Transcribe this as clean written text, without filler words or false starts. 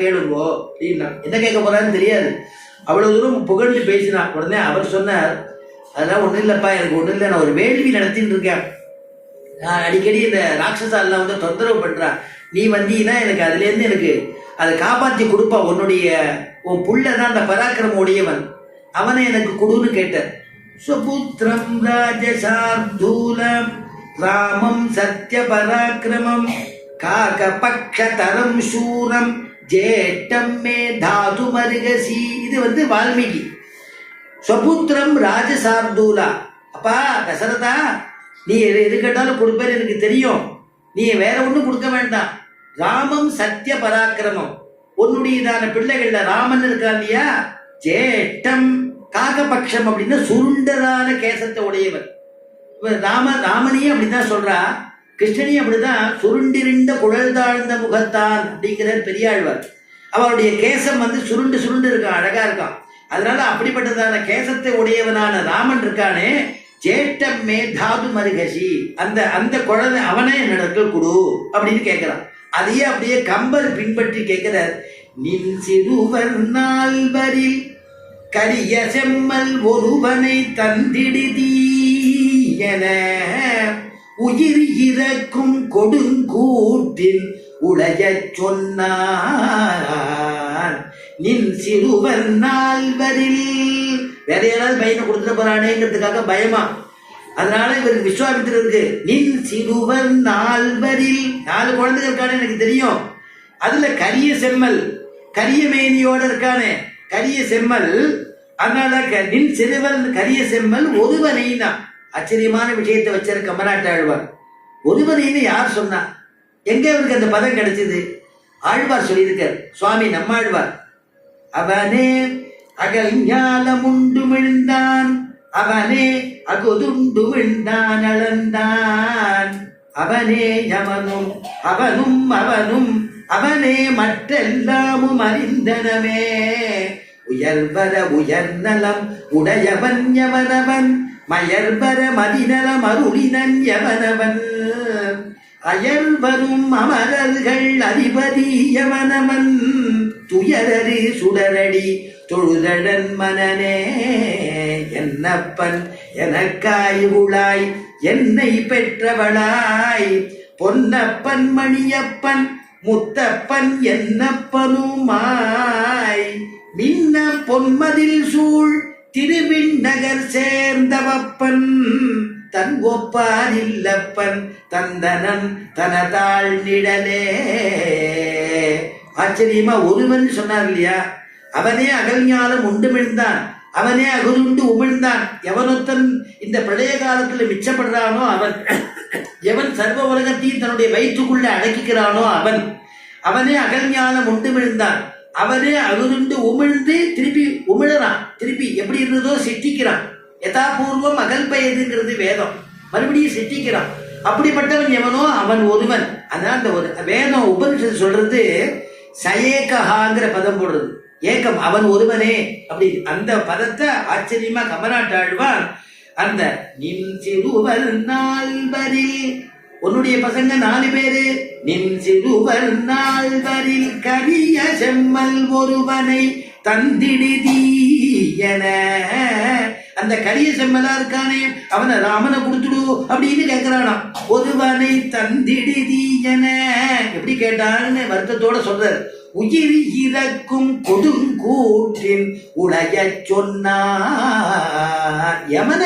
கேளுங்கோ அப்படின்னா. என்ன கேட்க போறான்னு தெரியாது. அவ்வளவு தூரம் புகழ்ந்து பேசினான். உடனே அவர் சொன்னார், அதெல்லாம் ஒன்றும் இல்லைப்பா, எனக்கு ஒன்றும் இல்லை, நான் ஒரு வேள்வி நடத்தின்னு இருக்கேன். நான் அடிக்கடி இந்த ராட்சசாலாம் வந்து தொந்தரவு பண்றா, நீ வந்தீங்கன்னா எனக்கு அதுலேருந்து எனக்கு அதை காப்பாற்றி கொடுப்பா, உன் புள்ளதான் அந்த பராக்கிரம உடையவன், அவனை எனக்கு கொடுன்னு கேட்டார். சுபுத்திரம் ராஜசார்தூலம் ராமம் சத்ய பராக்கிரமம் காகபக்ஷதரம் சூரம் ஜேஷ்டம் மே தாது மருகசி. இது வந்து வால்மீகி. சுபுத்திரம் ராஜசார்தூலா, அப்பா தசரதா, நீ எது கேட்டாலும் கொடுப்பேன்னு எனக்கு தெரியும், நீ வேற ஒன்றும் கொடுக்க வேண்டாம். ராமம் சத்ய பராக்கிரமம், உன்னுடையதான பிள்ளைகள்ல ராமன் இருக்கா இல்லையா, ஜேஷ்டம் காகபக்ஷம் அப்படின்னா சுருண்டதான கேசத்தை உடையவர். ராமனையும் அப்படிதான் சொல்றா, கிருஷ்ணனையும் அப்படிதான் சுருண்டிருண்ட குழல் தாழ்ந்த முகத்தான் அப்படிங்கிறார் பெரியாழ்வார். அவருடைய கேசம் வந்து சுருண்டு சுருண்டு இருக்கான், அழகா இருக்கான். அதனால அப்படிப்பட்டதான கேசத்தை உடையவனான ராமன் இருக்கானே, ஜேஷ்டம் மே தாது மருகசி, அந்த அந்த குழந்தை அவனே என்னிடத்தில் கொடு அப்படின்னு கேட்கிறான். அதையே அப்படியே கம்பர் பின்பற்றி கேட்கிறார். நின் சிறுவர் நால்வரில் கரிய செம்மல் ஒருவனை தந்திடுதி என உயிர் இறக்கும் கொடுங்கூட்டில் உளைய சொன்னான். நின் சிறுவர் நால்வரில், வேற யாராவது பையனை கொடுத்துட போறானேங்கிறதுக்காக பயமா, அதனால இவருக்கு விஸ்வாமித்திரருக்கு நின் சிறுவர் நால்வரில், 4 குழந்தைகள் இருக்கானே எனக்கு தெரியும், அதுல கரிய செம்மல் கரிய மேனியோட இருக்கானே கரிய செம்மல், அதனால நின் சிறுவர் கரிய செம்மல் ஒருவனைனா. ஆச்சரியமான விஷயத்தை வச்சாரு கம்பநாட்டாழ்வார். ஒருவனைன்னு யார் சொன்னா, எங்க அவருக்கு அந்த பதம் கிடைச்சது? ஆழ்வார் சொல்லியிருக்கார், சுவாமி நம்மாழ்வார். அவனே அகல் ஞாலமுண்டு விழுந்தான், அவனே அகுதுண்டு விழுந்தான் அளந்தான், அவனே அவனும் அவனும் அவனும் அவனே மற்றெல்லாமும் அறிந்தனவே. உயர்வர உயர்நலம் உடையவன் எவனவன், மயர்வர மதிநலம் அருளினன் எவனவன், அயர்வரும் அமரர்கள் அதிபதி எவனவன், துயரரு சுடரடி தொழுதடன் மனனே. என்னப்பன் எனக்காய் உளாய் என்னை பெற்றவளாய், பொன்னப்பன் மணியப்பன் முத்தப்பன் என்னப்பனுமாய், மின்ன பொன்மதில் சூழ் திருவிண்ணகர் சேர்ந்தவப்பன், தன் ஒப்பார் இல்லப்பன் தந்தனன் தனதாள் நிழலே. ஆச்சரியமா ஒருவன் சொன்னார் இல்லையா, அவனே அகல்ஞாலம் உண்டு விழுந்தான், அவனே அகுதுண்டு உமிழ்ந்தான். எவனொத்தன் இந்த பிரளய காலத்துல மிச்சப்படுறானோ அவன், எவன் சர்வ உலகத்தையும் தன்னுடைய வயிற்றுக்குள்ள அடக்கிக்கிறானோ அவன், அவனே அகல்ஞானம் உண்டு விழுந்தான், அவனே அகுதுண்டு உமிழ்ந்து திருப்பி உமிழறான், திருப்பி எப்படி இருந்ததோ சிட்டிக்கிறான். யதாபூர்வம் அகல்பயதுங்கிறது வேதம், மறுபடியும் சிட்டிக்கிறான். அப்படிப்பட்டவன் எவனோ அவன் ஒருவன். அதனால அந்த ஒரு வேதம் உபனிஷத்து சொல்றது சயேகஹாங்கிற பதம் போடுறது, ஏகம் அவன் ஒருவனே அப்படி. அந்த பதத்தை ஆச்சரியமா கம்பநாட்டாழ்வார் அந்த நின் சிறுவர் நால்வரில், உன்னுடைய பசங்க 4 பேரு, நின் சிறுவர் நால்வரில் கரிய செம்மல் ஒருவனை தந்திடுதி என, அந்த கரிய செம்மலா இருக்கானே அவனை ராமனை கொடுத்துடு அப்படின்னு கேட்கிறானா. ஒருவனை தந்திடுதி என எப்படி கேட்டான்னு வருத்தத்தோட சொல்றார். உயிர் இறக்கும் கொடுங்கூற்றின் உடைய சொன்னார். யமன